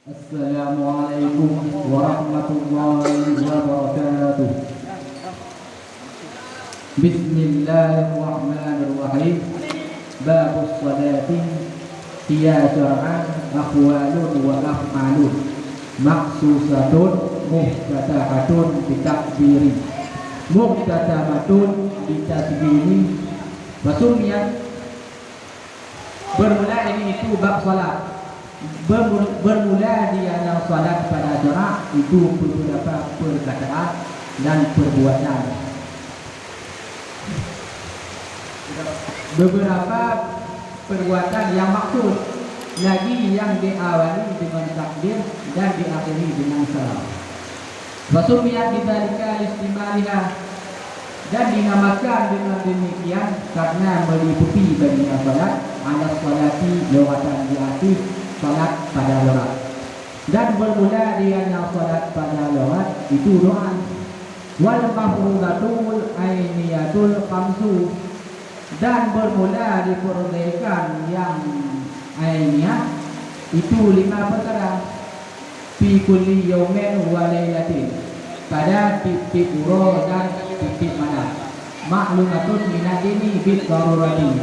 Assalamualaikum warahmatullahi wabarakatuh. Bismillahirrahmanirrahim. Babus salati hiya syar'an aqwalun wa af'alun maqsusatun muhtatahatun bitakbiri muhtatamatun bitasbini wasumiyat. Bermula ini itu bab salat. Bermula dia yang salat pada jarak itu beberapa perkataan dan perbuatan. Beberapa perbuatan yang maksud lagi yang diawali dengan takbir dan diakhiri dengan salam. Wasumiyat bidzalika istimaliha, dan dinamakan dengan demikian karena meliputi bagian salat ala salati lawatan diakhir salat pada lawat, dan bermula dia yang salat pada lawat itu doa. Wal mafrudatul ainiyatul khamsu, dan bermula diperbolehkan yang ainiyah itu 5 perkara. Fi kulli yaumin wa lailatin, pada titik uro dan titik mana. Maklumatun minadini bid darurati,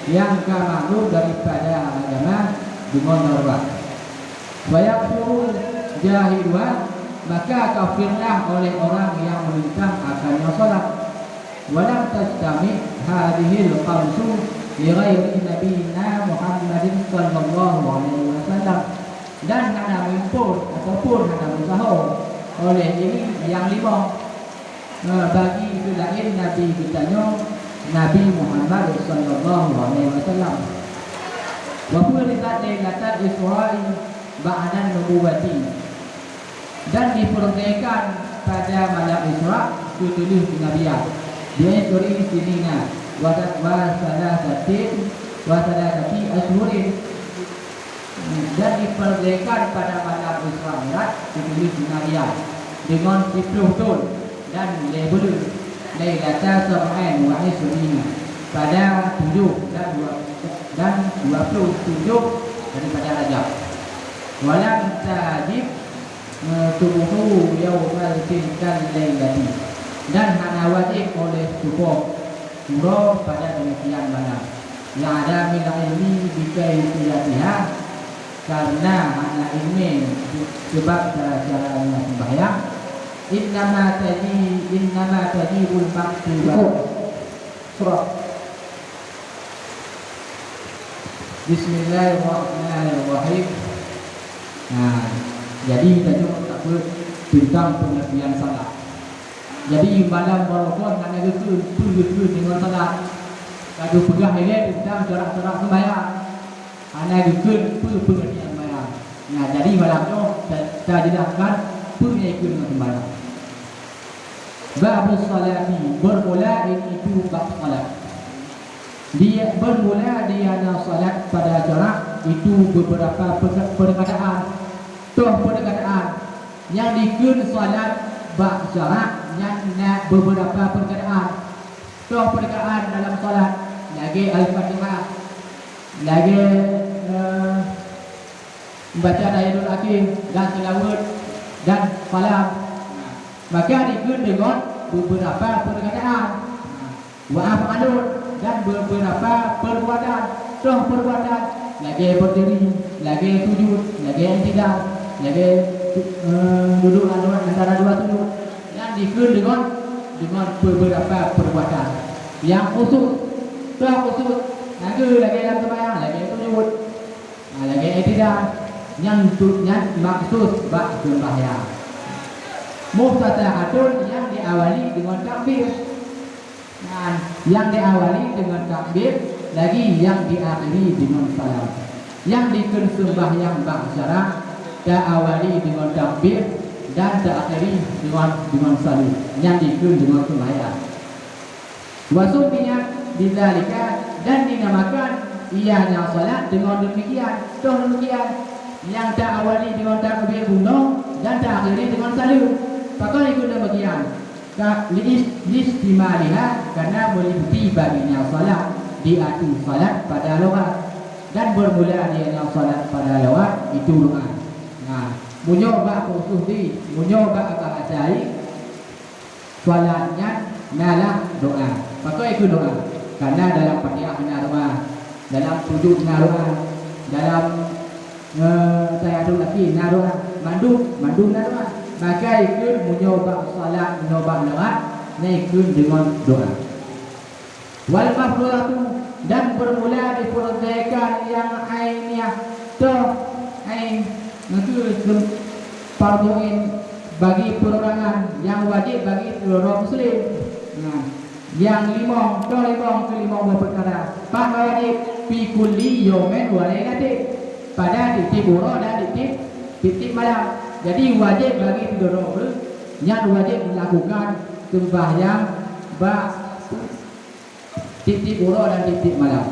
yang maklum daripada agama dengan darurat. Wayakfurul jahilwan, maka kafirlah oleh orang yang menentang akannya salat. Walam tajtami hadhil khamsu li ghairi nabiyina Muhammadin sallallahu alaihi wasallam, dan hana mengumpul ataupun hana bersahur oleh ini yang 5 bagi selain Nabi kitanya Nabi Muhammad sallallahu alaihi wasallam. Wa furidat lailatul Isra'i ba'da nubuwati, dan diperuntukkan pada malam Isra tujuh kenabian. Dia suri sinina wa salasati ashhurin, dan diperuntukkan pada malam Isra Mi'raj tujuh kenabian dengan 10 tahun, dan label lailatul sab'in wa ishrina pada 7 dan 27 daripada Rajab. Walam tajib tubuhu yawmal tilkal lailati, dan hana wajib oleh tubuh surah pada demikian malam. Yang ada min ilmi bikaifiyatiha, karena hana ilmi sebab cara-caranya sembahyang. Innama tajibul maktubat. Surah Bismillahirrahmanirrahim. Nah, jadi kita cuma tak tentang pengertian salat. Jadi malam Ramadan hanya itu dengan salat. Kalau pegang ini tentang cara-cara sembahyang, hanya itu pengertian sembahyang. Nah, jadi malam itu kita jelaskan pengertian dengan sembahyang. Babus salati, bermula itu bab salat. Dia bermula dia salat pada jarak itu beberapa perkataan. Perkataan yang dikun salat bab jarak yang beberapa perkataan. Perkataan dalam salat lagi al-Fatihah, lagi baca ayatul akhir dan selawat dan salam. Maka dikun dengan beberapa perkataan. Wa af'alun, dan beberapa perbuatan. Perbuatan lagi berdiri, lagi sujud, lagi i'tidal, lagi duduk antara dua sujud, dan dikun dengan beberapa perbuatan yang khusus. Khusus lagi dalam sembahyang, lagi sujud, lagi i'tidal, yang maksud bab sembahyang. Muhtatahatun, yang diawali dengan takbir. Nah, yang diawali dengan takbir, lagi yang diakhiri dengan salam. Yang dikun sembahyang bab syarak diawali dengan takbir dan diakhiri dengan salam. Yang dikun dengan sembahyang. Wasumiyya bidzalika, dan dinamakan ianya salat dengan demikian. Demikian yang diawali dengan takbir bunuh dan diakhiri dengan salam. Maka ikut demikian. Listimaliha, karena meliputi baginya salat diatu salat pada lawat, dan bermula dia yang salat pada lawat itu doa. Nah, Munyo ba khusus di, munyo ba agak ajai, soalannya nalah doa. Maka itu doa. Karena dalam Fatihah doa, dalam sujud doa, dalam tayatul lagi doa, mandu doa. Maka itu munyo ba salat, munyo ba doa, itu dengan doa. Wal mafruratu, dan bermula diperuntukkan yang ainnya ain itu farduin bagi perorangan yang wajib bagi seluruh muslim. Nah, yang lima berperkara. Pak wajib fi kulli yawmin wa lailatin, pada titik buruh dan titik malam. Jadi wajib bagi seluruh yang wajib melakukan sembahyang titik buruh dan titik malam.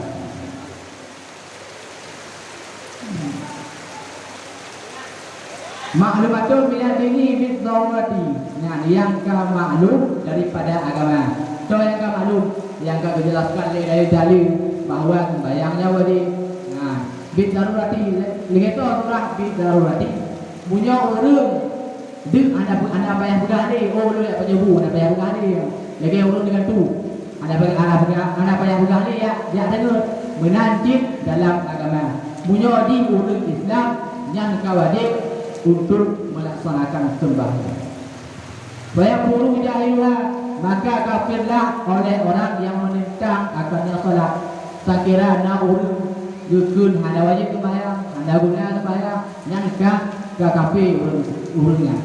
Maklumatun minat ini bid darurati. Nah, yang kau maklum daripada agama. So yang kau maklum, yang kau jelaskan dari dalil bahawa sembahyangnya wajib. Nah, bid darurati, lihat orang bid darurati. Punya orang dek anda bayar pegah ni. Oh, lu nak penyebu, anda bayar pegah ni. Lagi orang dengan tu. Anda bayar pegah ni ya dengar menanjib dalam agama. Punya di orang Islam yang kau wajib untuk melaksanakan sembahyang. Wayakfuru jahillah, maka kafirlah oleh orang yang menentang akannya salat. Sakira na urun yukun hanya wajib sembahyang, hanya guna sembahyang, yang kafir urunnya.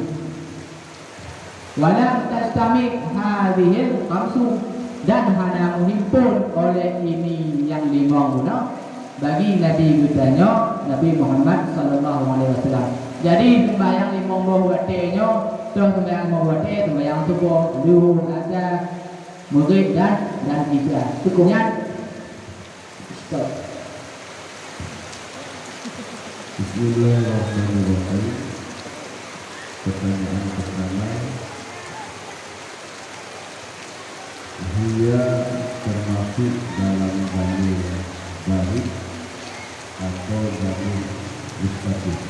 Walam tastamik hadhil khamsu, dan hanya menghimpun oleh ini yang lima guna bagi Nabi kitanya Nabi Muhammad sallallahu alaihi wasallam. Jadi sembahyang lima waktunya, terus sembahyang lima waktu, sembahyang subuh, zuhur, asar, maghrib dan isya. Cukupnya. Stop. Bismillahirrahmanirrahim. Pertanyaan pertama, dia termasuk dalam dalil baik atau dalil mustahil?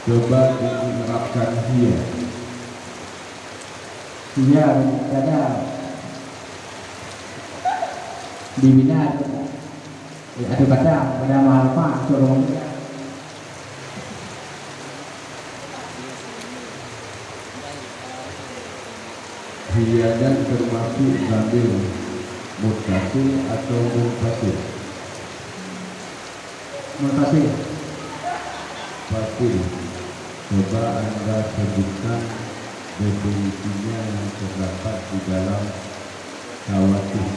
Coba diterapkan dia. Dia ada dibina ada kata pada mahal sorong. Hiadan termasuk dalil mutasil atau munfasil? Munfasil. Fasil. Coba Anda sebutkan definisinya yang terdapat di dalam khawatir.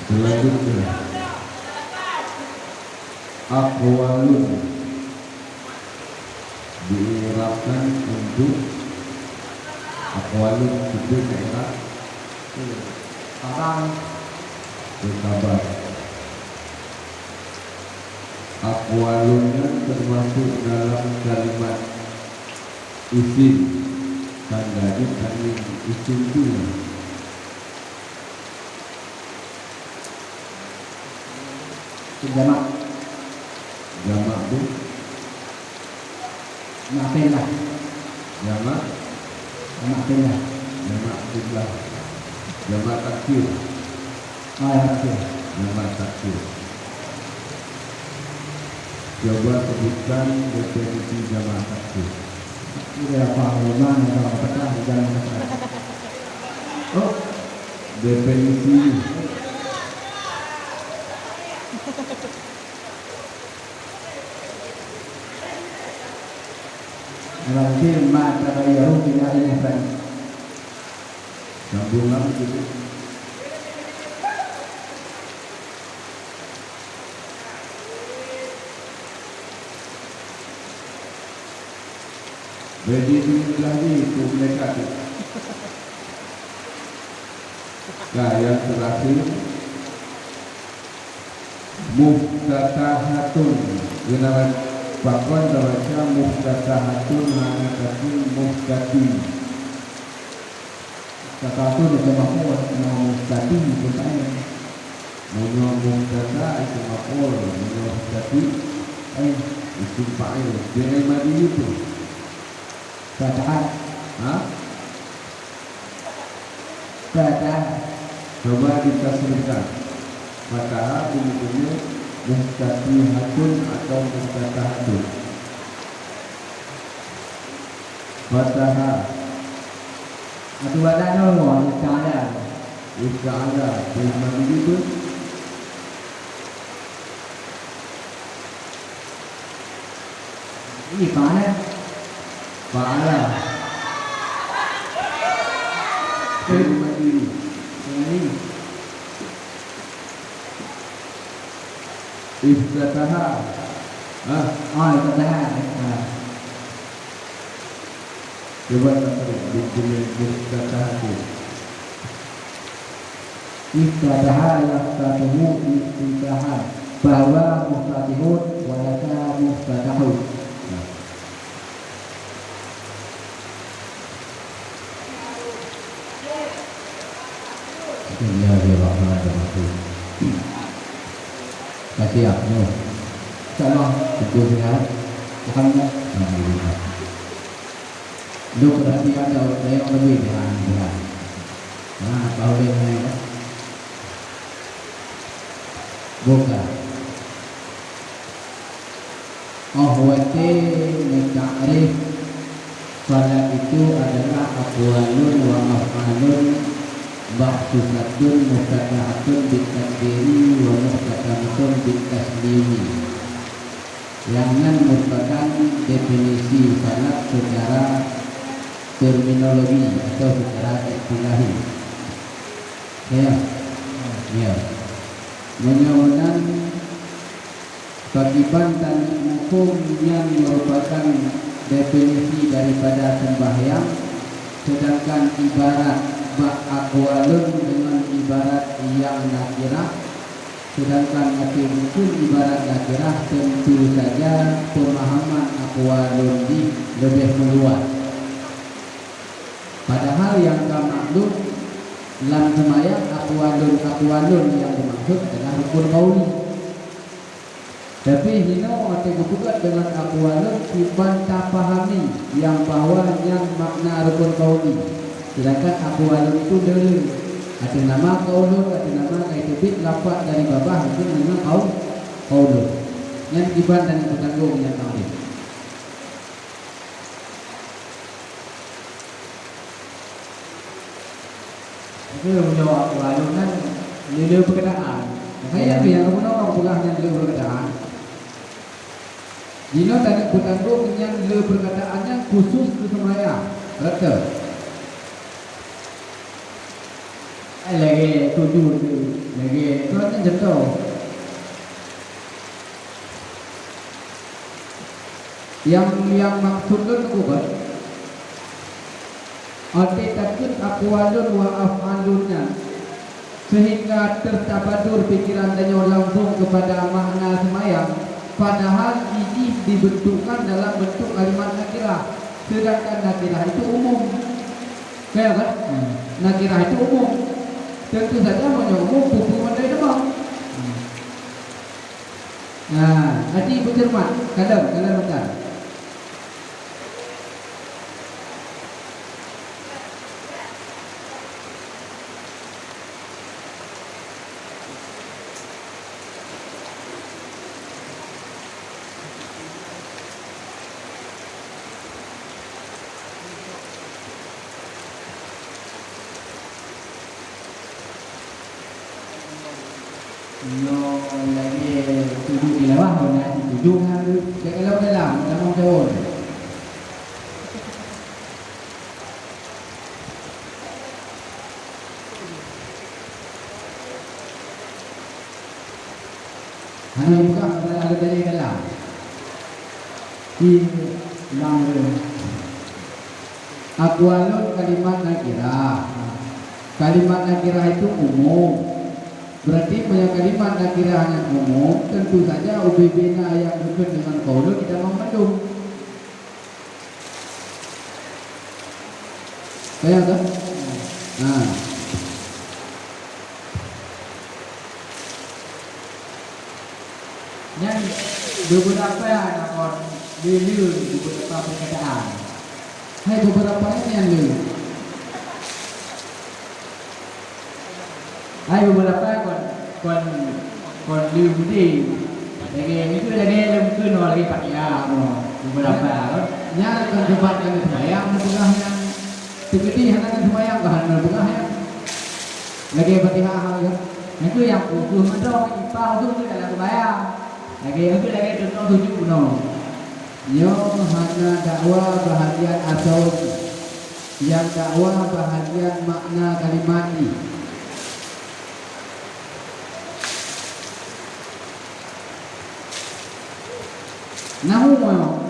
Selanjutnya, aqwalun diirapkan untuk aqwalun itu daerah Orang berkabar. Aqwalunnya termasuk dalam kalimat isim, tandanya kalimat isim itu jamak itu maafkanlah. jamak Maafkanlah. jamak jumlah, jamak taksir, Maafkanlah. jamak taksir. Coba sebutkan definisi jamak taksir. Ini apa rumah yang pecah jalan pecah. Oh, definisi Al-Akhir ma tabayyaru bila ilmukan. sambungan gitu. Berdiri lagi itu mereka tu. Nah, yang terakhir muftatahatun. Kenapa pakon baca muftatahatun hanakati muftati. Kata tu dia makmur muftati bukan. Mono muftata itu makmur, mono muftati itu fa'il. Dia madi itu. Fatah. Ha? Fatah. Coba ditafsirkan. Fatah bunyinya muftatihatun atau muftatahatun. Fatah Ada wadah no, ada. Ista'ala Terima begitu Ini mana? Fa'ala Terima diri Ini. Iftataha Itu dah. Coba tafsir Dikulit muftatahatun Iftataha yaftatahu iftitaha bahwa muftatihun walaka muftatahun. Bismillahirrahmanirrahim. Kasih aku. Salam. Betul sehat. Alhamdulillah. Alhamdulillah. Lu perhatikan jauh yang lebih dengan. Nah, tahu yang lain. Bukan. Ahwati ta'rif salat itu adalah aqwalun wa af'alun mahsusatun muftatahatun bitakbiri wa muftatahatun bitaslimi. Yang merupakan definisi salat secara terminologi atau secara istilahi. Ya. Menyawanan kewajiban dan hukum yang merupakan definisi daripada sembahyang, sedangkan ibarat ba'akwalun dengan ibarat yang nakirah, sedangkan atributun ibarat nakirah. Tentu saja pemahaman akwalun di lebih meluas. Padahal yang maklum dalam sembahyang akwalun yang dimaksud adalah rukun qauli. Tapi hino atau bukan dengan akwalun dibantah pahami yang bahwa yang makna rukun qauli. Sedangkan akwalun itu dulu ada nama qaulun, ada nama kaitibit lafaz dari babah itu memang qaulun. Yang dibantah dan bertanggung yang qauli. Itu menjawab akwalun kan nilai perkataan. Makanya yang kamu nak pulangnya nilai perkataan. Jino tadi bertanggung yang nilai perkataannya khusus ke sembahyang. Betul. Lagi tujuh lagi tu kan jatuh. Yang maksudnya bukan arti takut akwalun wa af'alunnya sehingga tertabadur pikiran dan langsung kepada makna sembahyang, padahal ini dibentukkan dalam bentuk kalimat nakirah, sedangkan nakirah itu umum. Kayak kan? Nakirah itu umum. Tentu saja umum buku mandai demam. Nah, hati bercermat, kadang macam no lagi tujuh di bawah mana tujuh hari kalau dalam mau jauh hanya buka ada dari dalam di dalam Aqwalun kalimat nakirah. Kalimat nakirah itu umum. Berarti punya kalimat nakirah yang umum, tentu saja UBB-nya yang dekat dengan qaulun tidak mengandung. Saya tak? Nah. Yang beberapa yang akan dilihat beberapa perkataan. Hai beberapa ini yang dilihat. Hai beberapa kon liudi. Lagi itu lagi lemku no lagi pakai beberapa. Nya kan cepat yang sayang tengah yang segede hanya sembahyang kan tengah yang lagi Fatihah ya. Itu yang utuh mendong ipau itu dalam sembahyang. Lagi contoh 7 Yo hanya dakwah bahagian asal yang dakwah bahagian makna kalimat ini. Nahu atau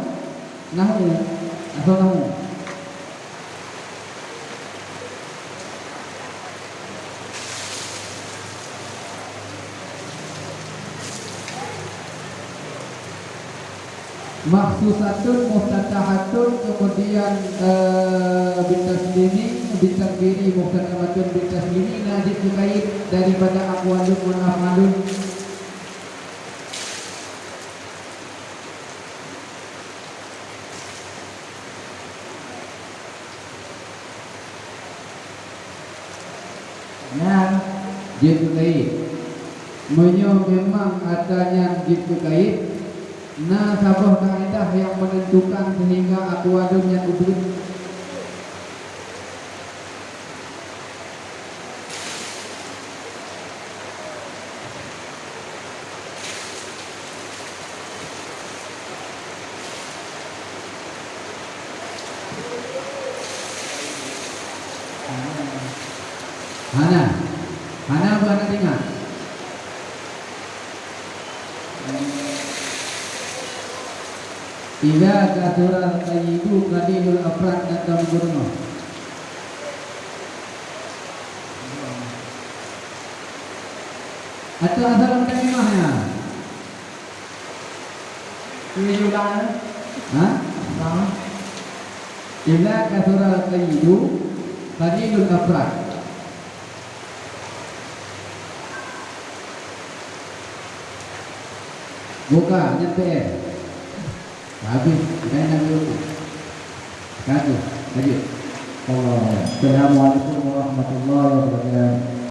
nahu. Maksusatun muftatahatun kemudian bitaslimi muftatahatun bitaslimi najib terkait daripada aqwalun wa af'alun. Nah, jitu kait memang adanya jitu kait. Nah, sabah kaidah yang menentukan sehingga aqwalun yang ubud. Hana bukan dengar. Idza kasura sayyidu qalilul afrad dan gurno. Atau asal kalimahnya. Ini ulang. Hah? Sama. Idza kasura sayyidu qalilul afrad. Buka nyampe. Habis, saya nak dulu. Kaju, lanjut. Assalamualaikum warahmatullahi wabarakatuh.